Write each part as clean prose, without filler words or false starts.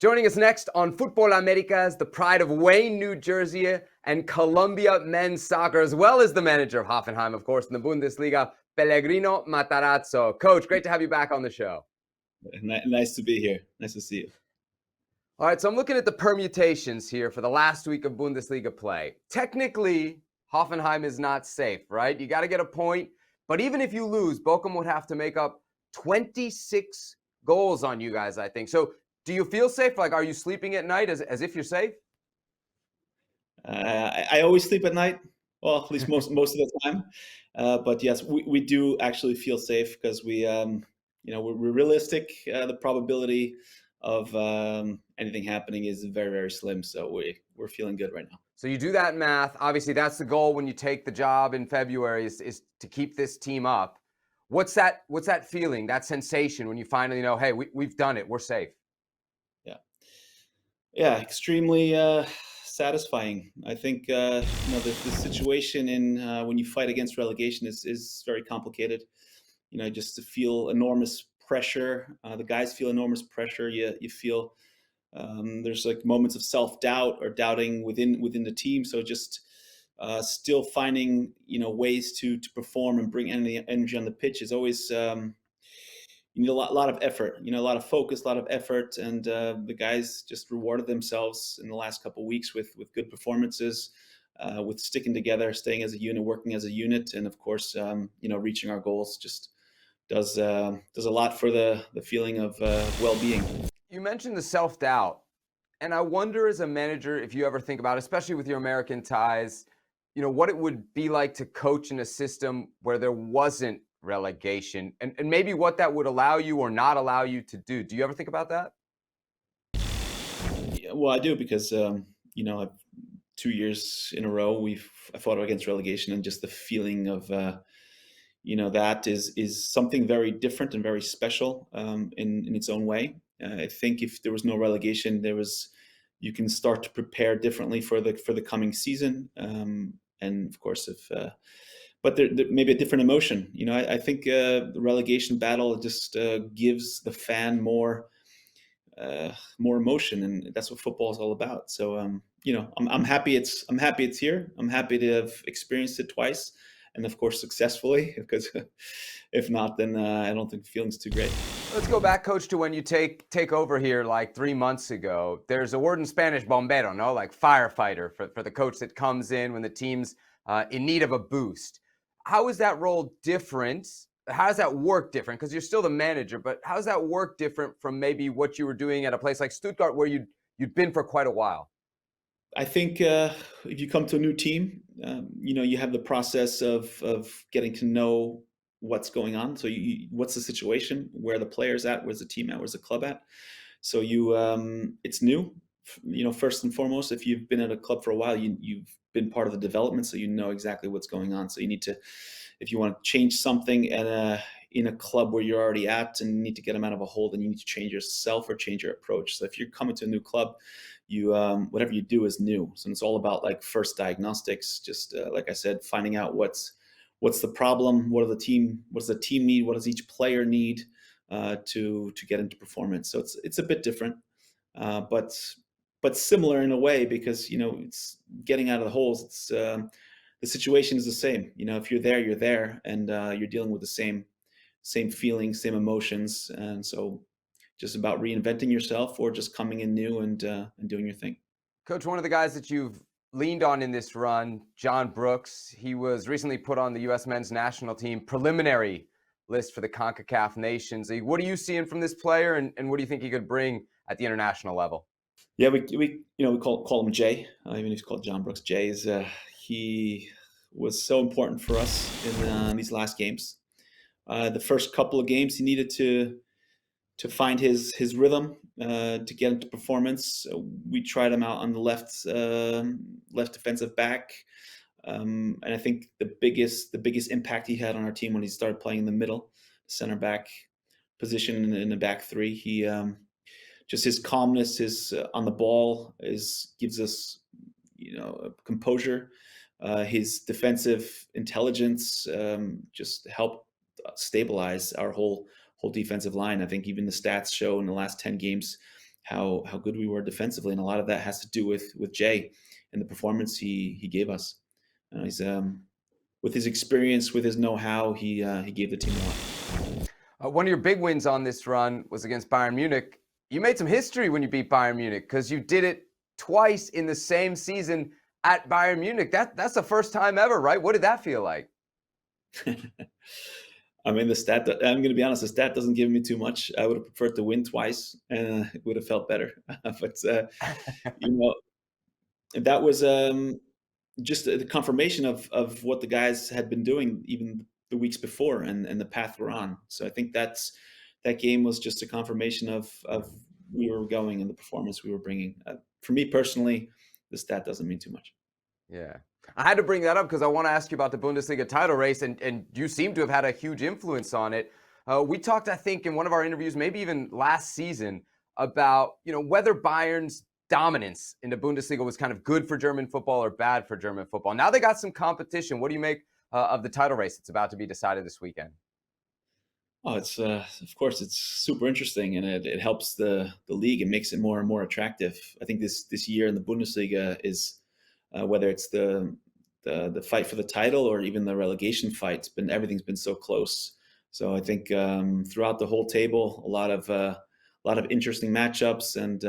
Joining us next on Futbol Americas, the pride of Wayne, New Jersey, and Colombia men's soccer, as well as the manager of Hoffenheim, of course, in the Bundesliga, Pellegrino Matarazzo. Coach, great to have you back on the show. Nice to be here. Nice to see you. All right, so I'm looking at the permutations here for the last week of Bundesliga play. Technically, Hoffenheim is not safe, right? You got to get a point. But even if you lose, Bochum would have to make up 26 goals on you guys, I think. So do you feel safe? Like, are you sleeping at night as if you're safe? I always sleep at night. Well, at least most of the time. But yes, we do actually feel safe because we're realistic. The probability of anything happening is very, very slim. So we're feeling good right now. So you do that math. Obviously, that's the goal when you take the job in February is to keep this team up. What's that feeling, that sensation when you finally know, hey, we've done it, we're safe? Yeah, extremely satisfying. I think the situation in when you fight against relegation is very complicated. Just to feel enormous pressure. The guys feel enormous pressure. You feel there's like moments of self-doubt or doubting within the team. So just still finding ways to perform and bring energy on the pitch is always you need a lot of effort, a lot of focus, a lot of effort, and the guys just rewarded themselves in the last couple of weeks with good performances, with sticking together, staying as a unit, working as a unit, and of course, reaching our goals just does a lot for the feeling of well-being. You mentioned the self-doubt, and I wonder as a manager if you ever think about, especially with your American ties, what it would be like to coach in a system where there wasn't relegation, and maybe what that would allow you or not allow you to do. Do you ever think about that? Yeah, well, I do because 2 years in a row I fought against relegation, and just the feeling of that is something very different and very special in its own way. I think if there was no relegation, you can start to prepare differently for the coming season, and of course but there may be a different emotion. I think the relegation battle just gives the fan more emotion, and that's what football is all about. So I'm happy it's here. I'm happy to have experienced it twice, and of course successfully. Because if not, then I don't think the feeling's too great. Let's go back, Coach, to when you take over here like 3 months ago. There's a word in Spanish, bombero, no, like firefighter for the coach that comes in when the team's in need of a boost. How is that role different? How does that work different? Because you're still the manager, but how does that work different from maybe what you were doing at a place like Stuttgart, where you'd been for quite a while? I think if you come to a new team, you have the process of getting to know what's going on. So what's the situation? Where are the players at? Where's the team at? Where's the club at? So it's new. First and foremost, if you've been at a club for a while, you've been part of the development, so you know exactly what's going on. So you need to, if you want to change something in a club where you're already at and you need to get them out of a hole, then you need to change yourself or change your approach. So if you're coming to a new club, you whatever you do is new. So it's all about like first diagnostics. Just like I said, finding out what's the problem, what does the team need, what does each player need to get into performance. So it's a bit different, but similar in a way, because it's getting out of the holes. It's the situation is the same. If you're there, you're there, and you're dealing with the same feelings, same emotions, and so just about reinventing yourself or just coming in new and doing your thing. Coach, one of the guys that you've leaned on in this run, John Brooks, he was recently put on the U.S. men's national team preliminary list for the CONCACAF Nations League. What are you seeing from this player, and what do you think he could bring at the international level? Yeah, we call him Jay. Even if he's called John Brooks, Jay is he was so important for us in these last games. The first couple of games, he needed to find his rhythm, to get into performance. We tried him out on the left defensive back, and I think the biggest impact he had on our team when he started playing in the middle, center back position in the back three. He just his calmness, his on the ball gives us composure. His defensive intelligence just helped stabilize our whole defensive line. I think even the stats show in the last 10 games, how good we were defensively, and a lot of that has to do with Jay and the performance he gave us. He's with his experience, with his know-how, he gave the team a lot. One of your big wins on this run was against Bayern Munich. You made some history when you beat Bayern Munich because you did it twice in the same season at Bayern Munich. That's the first time ever, right? What did that feel like? I mean, the stat. I'm going to be honest. The stat doesn't give me too much. I would have preferred to win twice, and it would have felt better. But you know, that was just the confirmation of what the guys had been doing even the weeks before, and the path we're on. So I think that game was just a confirmation of we were going and the performance we were bringing. For me personally, the stat doesn't mean too much. Yeah. I had to bring that up because I want to ask you about the Bundesliga title race, and you seem to have had a huge influence on it. We talked, I think, in one of our interviews, maybe even last season, about whether Bayern's dominance in the Bundesliga was kind of good for German football or bad for German football. Now they got some competition. What do you make of the title race that's about to be decided this weekend? Oh, it's of course it's super interesting, and it helps the league and makes it more and more attractive. I think this year in the Bundesliga is whether it's the fight for the title or even the relegation fight. Everything's been so close. So I think throughout the whole table, a lot of interesting matchups, and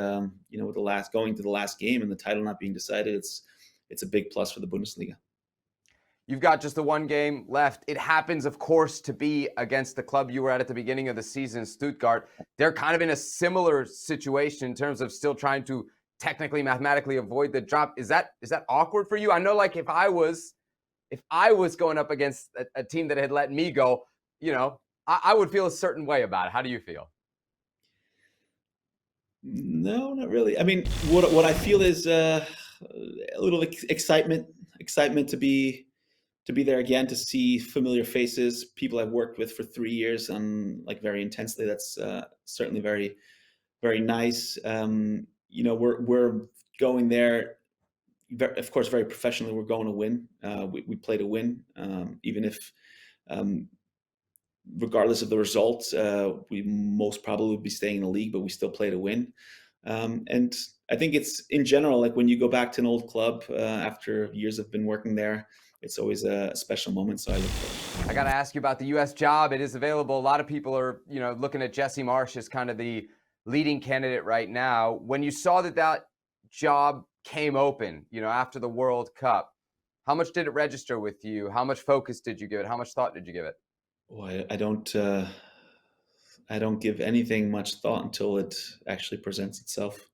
with going to the last game and the title not being decided, it's a big plus for the Bundesliga. You've got just the one game left. It happens, of course, to be against the club you were at the beginning of the season, Stuttgart. They're kind of in a similar situation in terms of still trying to technically, mathematically avoid the drop. Is that awkward for you? I know, like if I was going up against a team that had let me go, I would feel a certain way about it. How do you feel? No, not really. I mean, what I feel is a little excitement to be there again, to see familiar faces, people I've worked with for 3 years, and like very intensely. That's certainly very, very nice. We're going there, of course, very professionally. We're going to win. We play to win, even if, um, regardless of the results, we most probably would be staying in the league, but we still play to win. And I think it's in general, like when you go back to an old club after years of been working there, it's always a special moment. So I look forward. I got to ask you about the U.S. job. It is available. A lot of people are, looking at Jesse Marsch as kind of the leading candidate right now. When you saw that job came open, after the World Cup, how much did it register with you? How much focus did you give it? How much thought did you give it? Oh, I don't give anything much thought until it actually presents itself.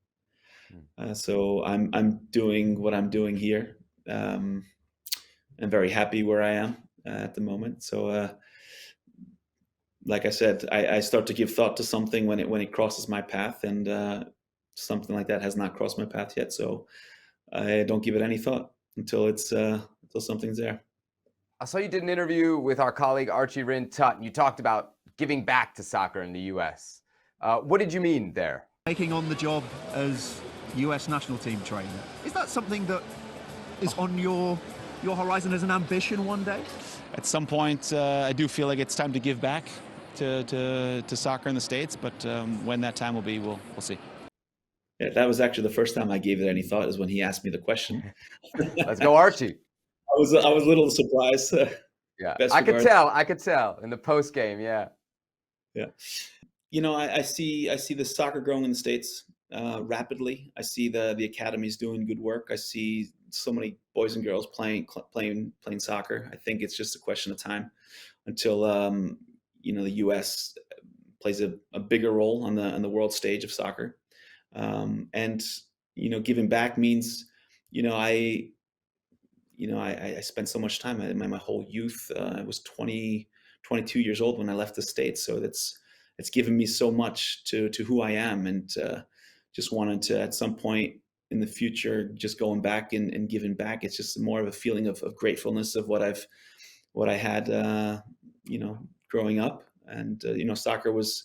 So I'm doing what I'm doing here. I'm very happy where I am at the moment. So, like I said, I start to give thought to something when it crosses my path, and something like that has not crossed my path yet. So I don't give it any thought until something's there. I saw you did an interview with our colleague Archie Rinn-Tutt, and you talked about giving back to soccer in the U.S. What did you mean there? Taking on the job as US national team trainer, is that something that is on your horizon as an ambition one day? At some point, I do feel like it's time to give back to soccer in the States, but when that time will be, we'll see. Yeah, that was actually the first time I gave it any thought, is when he asked me the question. Let's go, Archie. I was a little surprised. Yeah, Best I could regards. tell in the post game. Yeah. Yeah. I see the soccer growing in the States rapidly. I see the academies doing good work. I see so many boys and girls playing soccer. I think it's just a question of time until the U.S. plays a bigger role on the world stage of soccer. And giving back means, I spent so much time in my whole youth. I was 22 years old when I left the States. So it's given me so much to who I am, and just wanted to, at some point in the future, just going back and giving back. It's just more of a feeling of gratefulness of what I had, growing up. And, soccer was,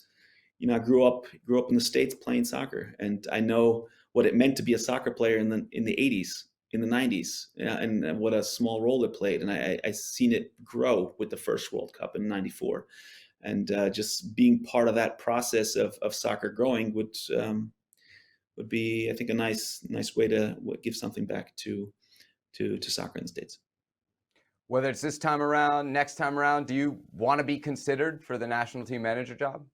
I grew up in the States playing soccer, and I know what it meant to be a soccer player in the 80s, in the 90s, and what a small role it played. And I seen it grow with the first World Cup in '94, and just being part of that process of soccer growing would would be, I think, a nice way to give something back to soccer in the States. Whether it's this time around, next time around, do you want to be considered for the national team manager job?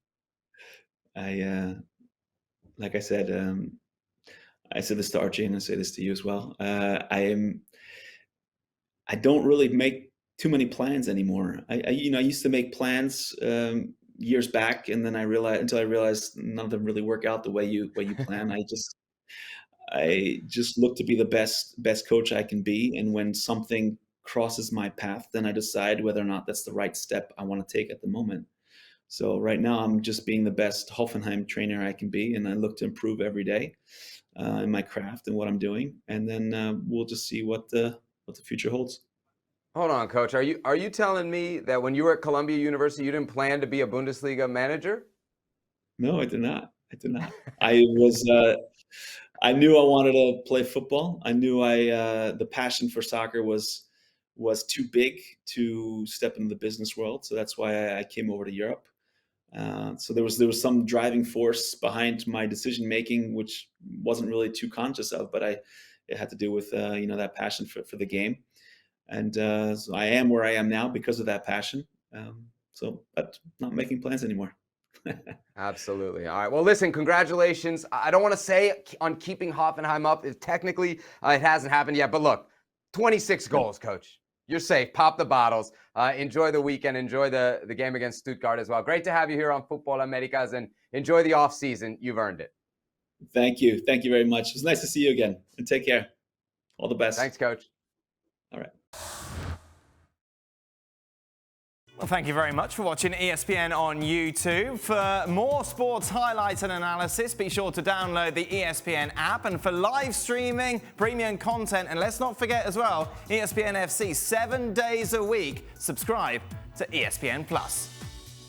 Like I said this to Archie, and I say this to you as well. I don't really make too many plans anymore. I used to make plans years back, and then I realized none of them really work out the way you plan. I just look to be the best coach I can be, and when something crosses my path, then I decide whether or not that's the right step I want to take at the moment. So right now, I'm just being the best Hoffenheim trainer I can be, and I look to improve every day in my craft and what I'm doing, and then we'll just see what the future holds. Hold on, coach. Are you telling me that when you were at Columbia University, you didn't plan to be a Bundesliga manager? No, I did not. I knew I wanted to play football. I knew the passion for soccer was too big to step into the business world. So that's why I came over to Europe. So there was some driving force behind my decision making, which wasn't really too conscious of, but it had to do with that passion for the game. And so I am where I am now because of that passion. But not making plans anymore. Absolutely. All right. Well, listen, congratulations. I don't want to say on keeping Hoffenheim up. Technically, it hasn't happened yet. But look, 26 goals, coach. You're safe. Pop the bottles. Enjoy the weekend. Enjoy the game against Stuttgart as well. Great to have you here on Futbol Americas, and enjoy the off season. You've earned it. Thank you. Thank you very much. It was nice to see you again. And take care. All the best. Thanks, coach. All right. Well, thank you very much for watching ESPN on YouTube. For more sports highlights and analysis, be sure to download the ESPN app. And for live streaming, premium content, and let's not forget as well, ESPN FC 7 days a week. Subscribe to ESPN Plus.